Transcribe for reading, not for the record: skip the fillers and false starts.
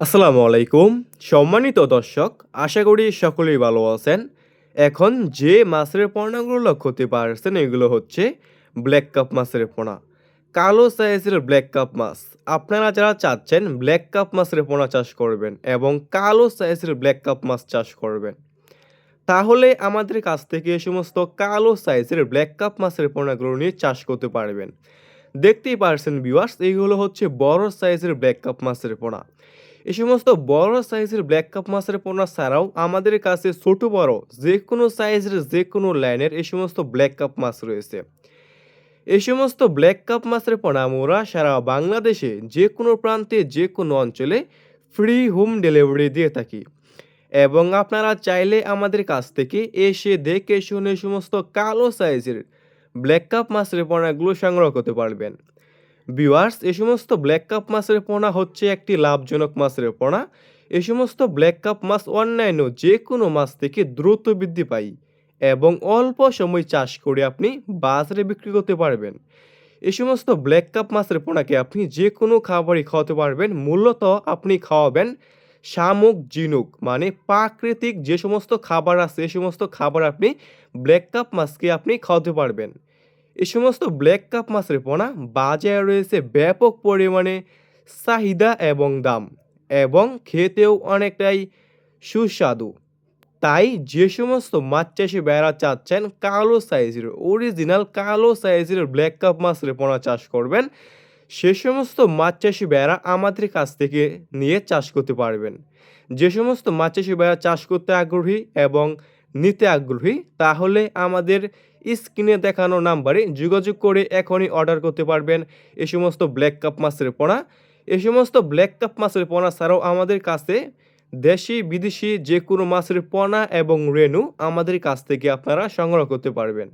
আসসালামু আলাইকুম সম্মানিত দর্শক, আশা করি সকলেই ভালো আছেন। এখন যে মাছের পোনাগুলো লক্ষ্য করতে পারছেন এগুলো হচ্ছে ব্ল্যাক কাপ মাছের পোনা। কালো সাইজের ব্ল্যাক কাপ মাছ। আপনারা যারা চাচ্ছেন ব্ল্যাক কাপ মাছের পোনা চাষ করবেন এবং কালো সাইজের ব্ল্যাক কাপ মাছ চাষ করবেন, তাহলে আমাদের কাছ থেকে এই সমস্ত কালো সাইজের ব্ল্যাক কাপ মাছের পোনাগুলো নিয়ে চাষ করতে পারবেন। দেখতেই পারছেন ভিউয়ার্স, এইগুলো হচ্ছে বড় সাইজের ব্ল্যাক কাপ মাছের পোনা। এই সমস্ত বড় সাইজের ব্ল্যাক কাপ মাছের পোনা ছাড়াও আমাদের কাছে ছোট বড় যে কোনো সাইজের যে কোনো লাইনের এই সমস্ত ব্ল্যাক কাপ মাছ রয়েছে। এই সমস্ত ব্ল্যাক কাপ মাছের পোনা আমরা সারা বাংলাদেশে যে কোনো প্রান্তে যে কোনো অঞ্চলে ফ্রি হোম ডেলিভারি দিয়ে থাকি এবং আপনারা চাইলে আমাদের কাছ থেকে এসে দেখে শুনে এই সমস্ত কালো সাইজের ব্ল্যাক কাপ মাছের পোনাগুলো সংগ্রহ করতে পারবেন। ভিউয়ার্স, এই সমস্ত ব্ল্যাক কাপ মাছের পোনা হচ্ছে একটি লাভজনক মাছের পোনা। এই সমস্ত ব্ল্যাক কাপ মাছ অন্যান্য যে কোনো মাছ থেকে দ্রুত বৃদ্ধি পায় এবং অল্প সময় চাষ করে আপনি বাজারে বিক্রি করতে পারবেন। এই সমস্ত ব্ল্যাক কাপ মাছের পোনাকে আপনি যে কোনো খাবারই খাওয়াতে পারবেন। মূলত আপনি খাওয়াবেন শামুক ঝিনুক, মানে প্রাকৃতিক যে সমস্ত খাবার আছে এই সমস্ত খাবার আপনি ব্ল্যাক কাপ মাছকে আপনি খাওয়াতে পারবেন। এ সমস্ত ব্ল্যাক কাপ মাছের পোনা বাজারে রয়েছে ব্যাপক পরিমাণে চাহিদা এবং দাম, এবং খেতেও অনেকটাই সুস্বাদু। তাই যে সমস্ত মাছ চাষি ভাইয়েরা চাচ্ছেন কালো সাইজের অরিজিনাল কালো সাইজের ব্ল্যাক কাপ মাছের পোনা চাষ করবেন, সে সমস্ত মাছ চাষি ভাইয়েরা আমাদের কাছ থেকে নিয়ে চাষ করতে পারবেন। যে সমস্ত মাছ চাষি ভাইয়েরা চাষ করতে আগ্রহী এবং নিতে আগ্রহী, তাহলে আমাদের স্ক্রিনে দেখানো নাম্বারে যোগাযোগ করে এখনই অর্ডার করতে পারবেন এ সমস্ত ব্ল্যাক কাপ মাছের পোনা। এ সমস্ত ব্ল্যাক কাপ মাছের পোনা ছাড়াও আমাদের কাছে দেশি বিদেশি যে কোনো মাছের পোনা এবং রেণু আমাদের কাছ থেকে আপনারা সংগ্রহ করতে পারবেন।